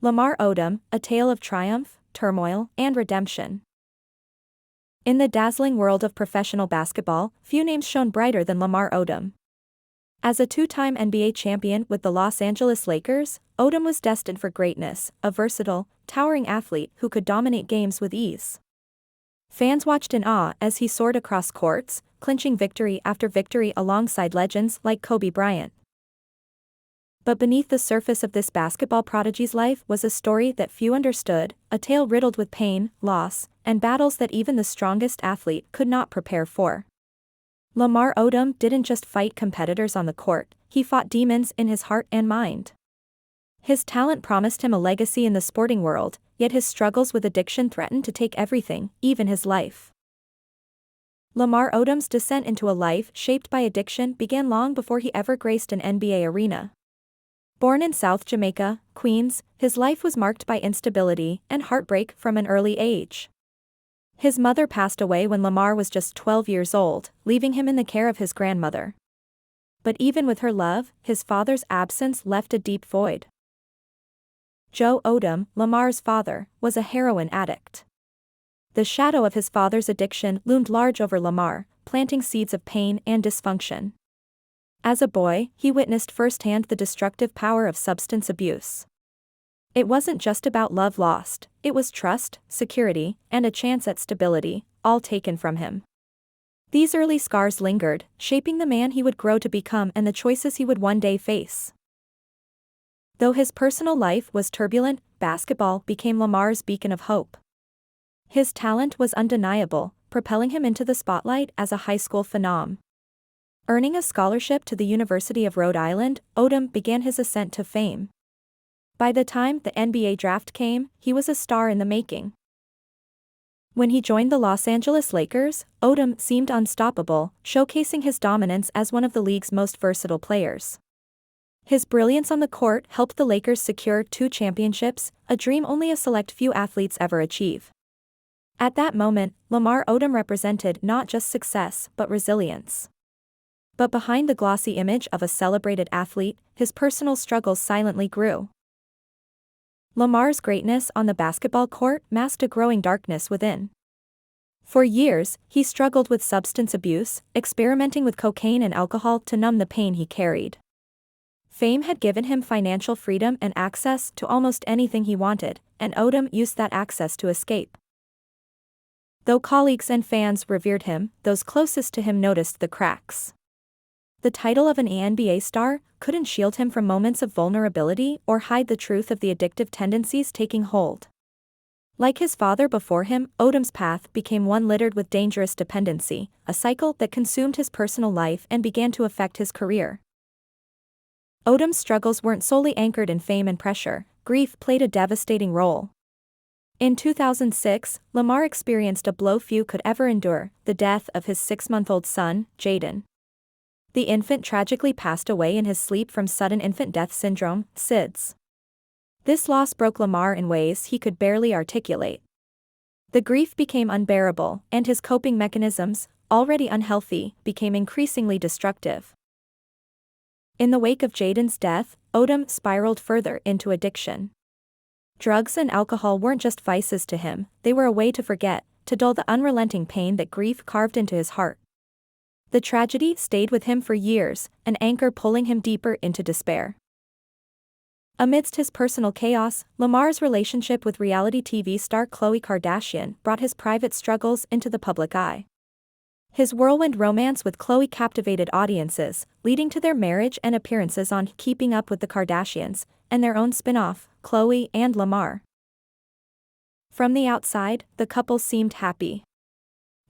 Lamar Odom, a tale of triumph, turmoil, and redemption. In the dazzling world of professional basketball, few names shone brighter than Lamar Odom. As a two-time NBA champion with the Los Angeles Lakers, Odom was destined for greatness, a versatile, towering athlete who could dominate games with ease. Fans watched in awe as he soared across courts, clinching victory after victory alongside legends like Kobe Bryant. But beneath the surface of this basketball prodigy's life was a story that few understood, a tale riddled with pain, loss, and battles that even the strongest athlete could not prepare for. Lamar Odom didn't just fight competitors on the court, he fought demons in his heart and mind. His talent promised him a legacy in the sporting world, yet his struggles with addiction threatened to take everything, even his life. Lamar Odom's descent into a life shaped by addiction began long before he ever graced an NBA arena. Born in South Jamaica, Queens, his life was marked by instability and heartbreak from an early age. His mother passed away when Lamar was just 12 years old, leaving him in the care of his grandmother. But even with her love, his father's absence left a deep void. Joe Odom, Lamar's father, was a heroin addict. The shadow of his father's addiction loomed large over Lamar, planting seeds of pain and dysfunction. As a boy, he witnessed firsthand the destructive power of substance abuse. It wasn't just about love lost, it was trust, security, and a chance at stability, all taken from him. These early scars lingered, shaping the man he would grow to become and the choices he would one day face. Though his personal life was turbulent, basketball became Lamar's beacon of hope. His talent was undeniable, propelling him into the spotlight as a high school phenom. Earning a scholarship to the University of Rhode Island, Odom began his ascent to fame. By the time the NBA draft came, he was a star in the making. When he joined the Los Angeles Lakers, Odom seemed unstoppable, showcasing his dominance as one of the league's most versatile players. His brilliance on the court helped the Lakers secure 2 championships, a dream only a select few athletes ever achieve. At that moment, Lamar Odom represented not just success but resilience. But behind the glossy image of a celebrated athlete, his personal struggles silently grew. Lamar's greatness on the basketball court masked a growing darkness within. For years, he struggled with substance abuse, experimenting with cocaine and alcohol to numb the pain he carried. Fame had given him financial freedom and access to almost anything he wanted, and Odom used that access to escape. Though colleagues and fans revered him, those closest to him noticed the cracks. The title of an NBA star couldn't shield him from moments of vulnerability or hide the truth of the addictive tendencies taking hold. Like his father before him, Odom's path became one littered with dangerous dependency, a cycle that consumed his personal life and began to affect his career. Odom's struggles weren't solely anchored in fame and pressure, grief played a devastating role. In 2006, Lamar experienced a blow few could ever endure, the death of his 6-month-old son, Jaden. The infant tragically passed away in his sleep from sudden infant death syndrome, SIDS. This loss broke Lamar in ways he could barely articulate. The grief became unbearable, and his coping mechanisms, already unhealthy, became increasingly destructive. In the wake of Jaden's death, Odom spiraled further into addiction. Drugs and alcohol weren't just vices to him, they were a way to forget, to dull the unrelenting pain that grief carved into his heart. The tragedy stayed with him for years, an anchor pulling him deeper into despair. Amidst his personal chaos, Lamar's relationship with reality TV star Khloe Kardashian brought his private struggles into the public eye. His whirlwind romance with Khloe captivated audiences, leading to their marriage and appearances on Keeping Up with the Kardashians, and their own spin-off, Khloe and Lamar. From the outside, the couple seemed happy.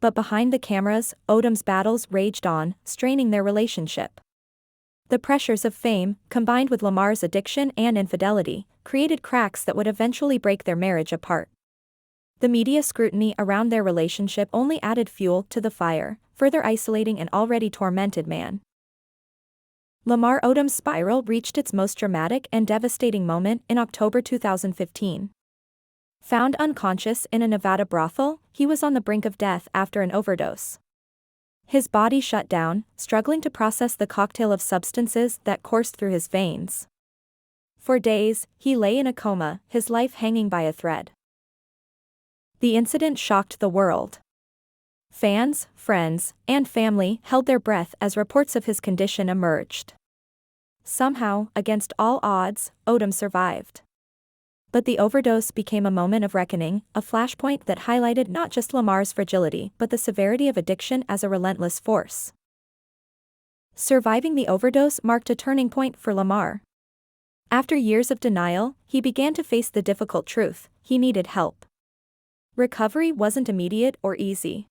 But behind the cameras, Odom's battles raged on, straining their relationship. The pressures of fame, combined with Lamar's addiction and infidelity, created cracks that would eventually break their marriage apart. The media scrutiny around their relationship only added fuel to the fire, further isolating an already tormented man. Lamar Odom's spiral reached its most dramatic and devastating moment in October 2015. Found unconscious in a Nevada brothel, he was on the brink of death after an overdose. His body shut down, struggling to process the cocktail of substances that coursed through his veins. For days, he lay in a coma, his life hanging by a thread. The incident shocked the world. Fans, friends, and family held their breath as reports of his condition emerged. Somehow, against all odds, Odom survived. But the overdose became a moment of reckoning, a flashpoint that highlighted not just Lamar's fragility but the severity of addiction as a relentless force. Surviving the overdose marked a turning point for Lamar. After years of denial, he began to face the difficult truth: he needed help. Recovery wasn't immediate or easy.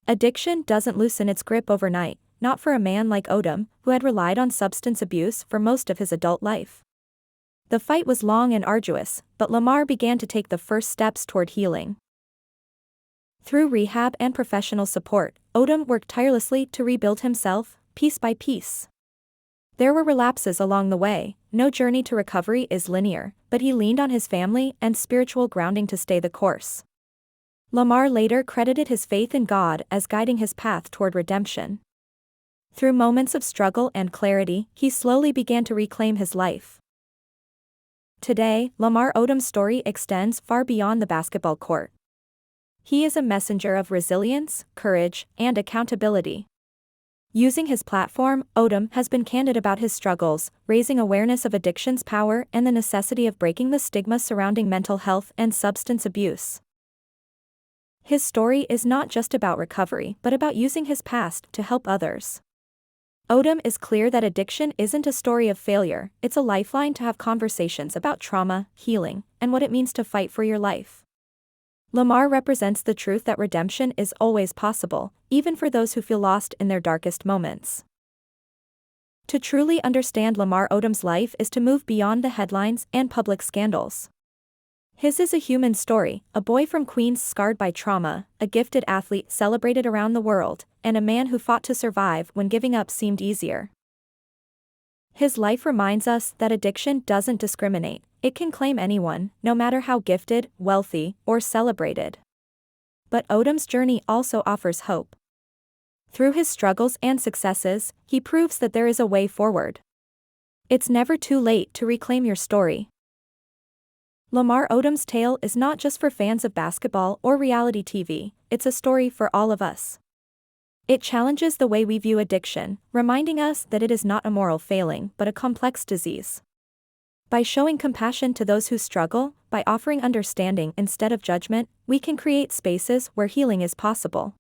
Addiction doesn't loosen its grip overnight, not for a man like Odom, who had relied on substance abuse for most of his adult life. The fight was long and arduous, but Lamar began to take the first steps toward healing. Through rehab and professional support, Odom worked tirelessly to rebuild himself, piece by piece. There were relapses along the way. No journey to recovery is linear, but he leaned on his family and spiritual grounding to stay the course. Lamar later credited his faith in God as guiding his path toward redemption. Through moments of struggle and clarity, he slowly began to reclaim his life. Today, Lamar Odom's story extends far beyond the basketball court. He is a messenger of resilience, courage, and accountability. Using his platform, Odom has been candid about his struggles, raising awareness of addiction's power and the necessity of breaking the stigma surrounding mental health and substance abuse. His story is not just about recovery but about using his past to help others. Odom is clear that addiction isn't a story of failure, it's a lifeline to have conversations about trauma, healing, and what it means to fight for your life. Lamar represents the truth that redemption is always possible, even for those who feel lost in their darkest moments. To truly understand Lamar Odom's life is to move beyond the headlines and public scandals. His is a human story, a boy from Queens scarred by trauma, a gifted athlete celebrated around the world, and a man who fought to survive when giving up seemed easier. His life reminds us that addiction doesn't discriminate, it can claim anyone, no matter how gifted, wealthy, or celebrated. But Odom's journey also offers hope. Through his struggles and successes, he proves that there is a way forward. It's never too late to reclaim your story. Lamar Odom's tale is not just for fans of basketball or reality TV, it's a story for all of us. It challenges the way we view addiction, reminding us that it is not a moral failing but a complex disease. By showing compassion to those who struggle, by offering understanding instead of judgment, we can create spaces where healing is possible.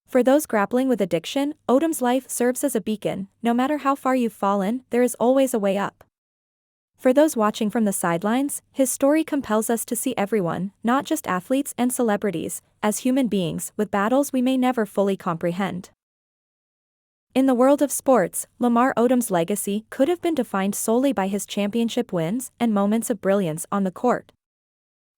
For those grappling with addiction, Odom's life serves as a beacon. No matter how far you've fallen, there is always a way up. For those watching from the sidelines, his story compels us to see everyone, not just athletes and celebrities, as human beings with battles we may never fully comprehend. In the world of sports, Lamar Odom's legacy could have been defined solely by his championship wins and moments of brilliance on the court.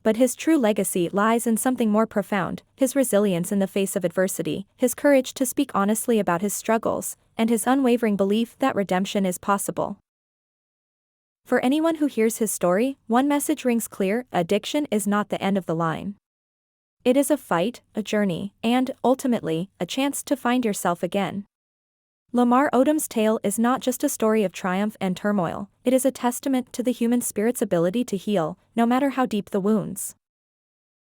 But his true legacy lies in something more profound: his resilience in the face of adversity, his courage to speak honestly about his struggles, and his unwavering belief that redemption is possible. For anyone who hears his story, one message rings clear: addiction is not the end of the line. It is a fight, a journey, and, ultimately, a chance to find yourself again. Lamar Odom's tale is not just a story of triumph and turmoil, it is a testament to the human spirit's ability to heal, no matter how deep the wounds.